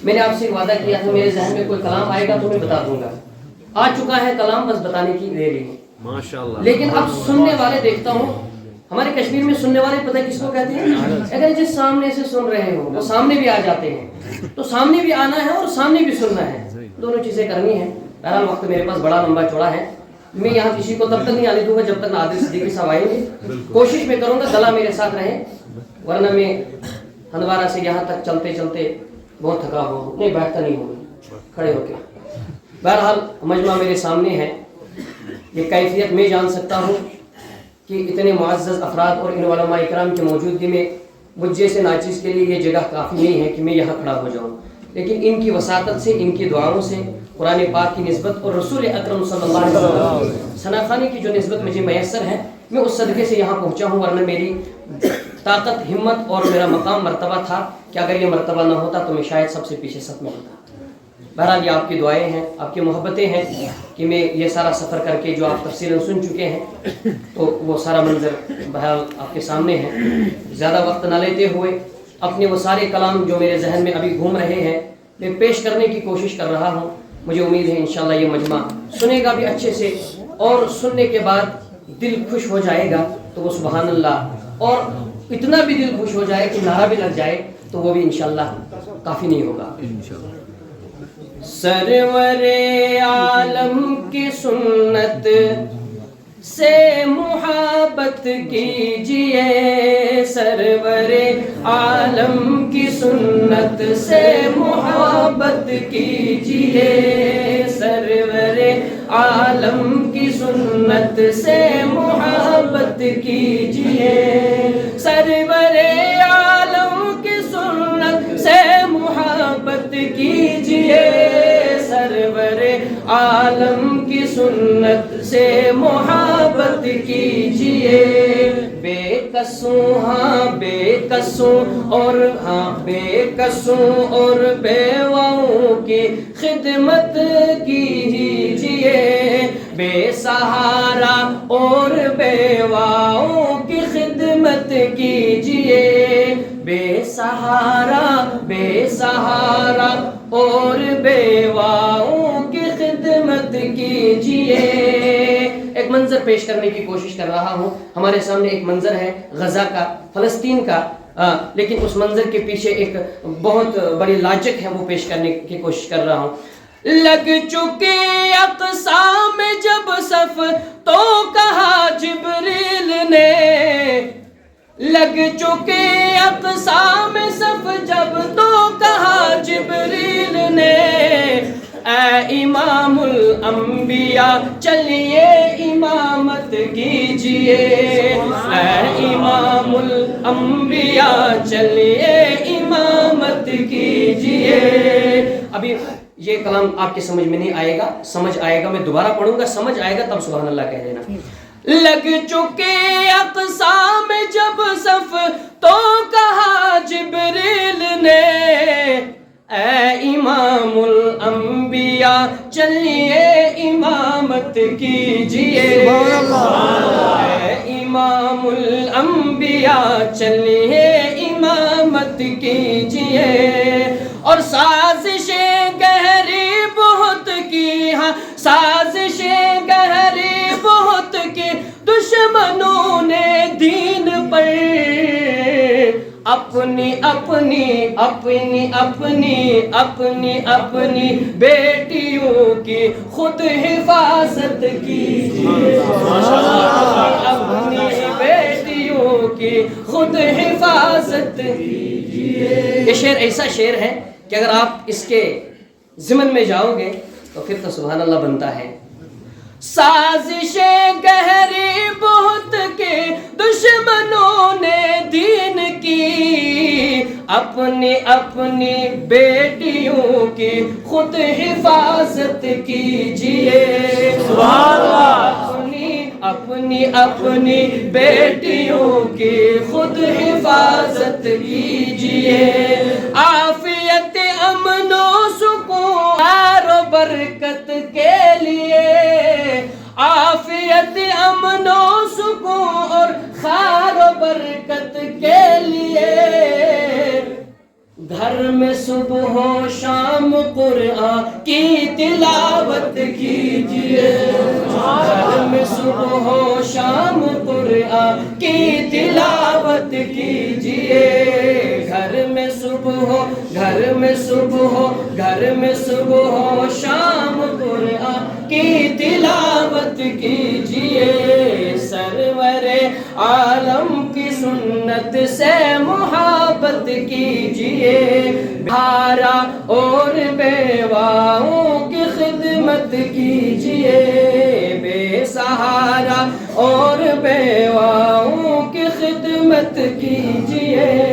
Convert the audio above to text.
میں نے آپ سے وعدہ کیا تھا میرے ذہن میں کوئی کلام آئے گا تو میں بتا دوں گا. آ چکا ہے کلام، بس بتانے کی دیر ہی ہے. ماشاءاللہ. لیکن اب سننے والے دیکھتا ہوں، ہمارے کشمیر میں سننے والے پتہ کس کو کہتے ہیں؟ اگر جس سامنے سے سن رہے ہو وہ سامنے بھی آ جاتے ہیں، تو سامنے بھی آنا ہے اور سامنے بھی سننا ہے، دونوں چیزیں کرنی ہیں. بہرحال وقت میرے پاس بڑا لمبا چوڑا ہے، میں یہاں کسی کو تب تک نہیں آنے دوں گا جب تک عادل صدیقی صاحب آئیں گے. کوشش میں کروں گا گلا میرے ساتھ رہے، ورنہ میں ہندوارہ سے یہاں تک چلتے چلتے بہت تھکا ہوا، نہیں بیٹھتا نہیں ہوں کھڑے ہو کے. بہرحال مجمع میرے سامنے ہے، یہ کیفیت میں جان سکتا ہوں کہ اتنے معزز افراد اور ان علماء اکرام کی موجودگی میں مجھ جیسے ناچیز کے لیے یہ جگہ کافی نہیں ہے کہ میں یہاں کھڑا ہو جاؤں، لیکن ان کی وساطت سے، ان کی دعاؤں سے، قرآن پاک کی نسبت اور رسول اکرم صلی اللہ علیہ وسلم ثناخانی کی جو نسبت مجھے میسر ہے، میں اس صدقے سے یہاں پہنچا ہوں. ورنہ میری طاقت، ہمت اور میرا مقام، مرتبہ تھا کہ اگر یہ مرتبہ نہ ہوتا تو میں شاید سب سے پیچھے صف میں ہوتا. بہرحال یہ آپ کی دعائیں ہیں، آپ کی محبتیں ہیں کہ میں یہ سارا سفر کر کے جو آپ تفصیلاً سن چکے ہیں تو وہ سارا منظر بہرحال آپ کے سامنے ہے. زیادہ وقت نہ لیتے ہوئے اپنے وہ سارے کلام جو میرے ذہن میں ابھی گھوم رہے ہیں میں پیش کرنے کی کوشش کر رہا ہوں. مجھے امید ہے انشاءاللہ یہ مجمع سنے گا بھی اچھے سے، اور سننے کے بعد دل خوش ہو جائے گا تو وہ سبحان اللہ، اور اتنا بھی دل خوش ہو جائے کہ نعرہ بھی لگ جائے تو وہ بھی انشاءاللہ کافی نہیں ہوگا. سرور عالم کی سنت سے محبت کیجئے، سرور عالم کی سنت سے محبت کیجئے، سرور عالم کی سنت سے محبت کیجئے، سرور عالم کی سنت سے محبت کیجئے، سرور عالم کی سنت سے محبت کیجئے. بے قصوں، ہاں بے قصوں اور بے قصوں اور بیواؤں کی خدمت کیجئے، بے سہارا اور بیواؤں کی خدمت کیجئے، بے سہارا اور بیواؤں کی خدمت کیجئے. ایک منظر پیش کرنے کی کوشش کر رہا ہوں. ہمارے سامنے ایک منظر ہے غزہ کا، فلسطین کا، لیکن اس منظر کے پیچھے ایک بہت بڑی لاجک ہے، وہ پیش کرنے کی کوشش کر رہا ہوں. لگ چکے اقصیٰ میں جب صف تو کہا جبریل نے، لگ چکے اقصیٰ میں صف جب تو کہا جبریل نے، اے امام الانبیاء چلیے امامت کیجئے، اے امام الانبیاء چلیے امامت کیجئے. ابھی یہ کلام آپ کی سمجھ میں نہیں آئے گا، سمجھ آئے گا میں دوبارہ پڑھوں گا، سمجھ آئے گا تب سبحان اللہ کہہ دینا. لگ چکے اقصیٰ میں جب صف تو کہا جبریل نے، اے امام الانبیاء چلیے امامت کیجئے، اے امام الانبیاء چلیے امامت کیجئے. اور سازشیں گہری بہت کی، ہاں سازشیں گہری بہت کی دشمنوں نے دین پر، اپنی اپنی اپنی اپنی اپنی اپنی بیٹیوں کی خود حفاظت کیجئے، اپنی بیٹیوں کی خود حفاظت کیجئے. یہ شعر ایسا شعر ہے کہ اگر آپ اس کے ضمن میں جاؤ گے تو پھر تو سبحان اللہ بنتا ہے. سازشیں گہری بہت کے دشمنوں نے دین کی، اپنی اپنی بیٹیوں کی خود حفاظت کیجئے، سبحان اللہ، اپنی اپنی بیٹیوں کی خود حفاظت کیجئے. عافیت امن و سکون و برکت کے لیے، عافیت امن و سکون اور خیر و برکت کے لیے، گھر میں صبح و شام قرآن کی تلاوت کیجئے، گھر میں صبح ہو شام قرآن کی تلاوت کیجئے، گھر میں صبح ہو، گھر میں صبح ہو، گھر میں صبح ہو شام قرآن کی تلاوت کیجئے، سرور عالم کی سنت سے محبت کیجئے، بھارا اور بیواؤں کی خدمت کیجئے، بے سہارا اور بیواؤں کی خدمت کیجئے۔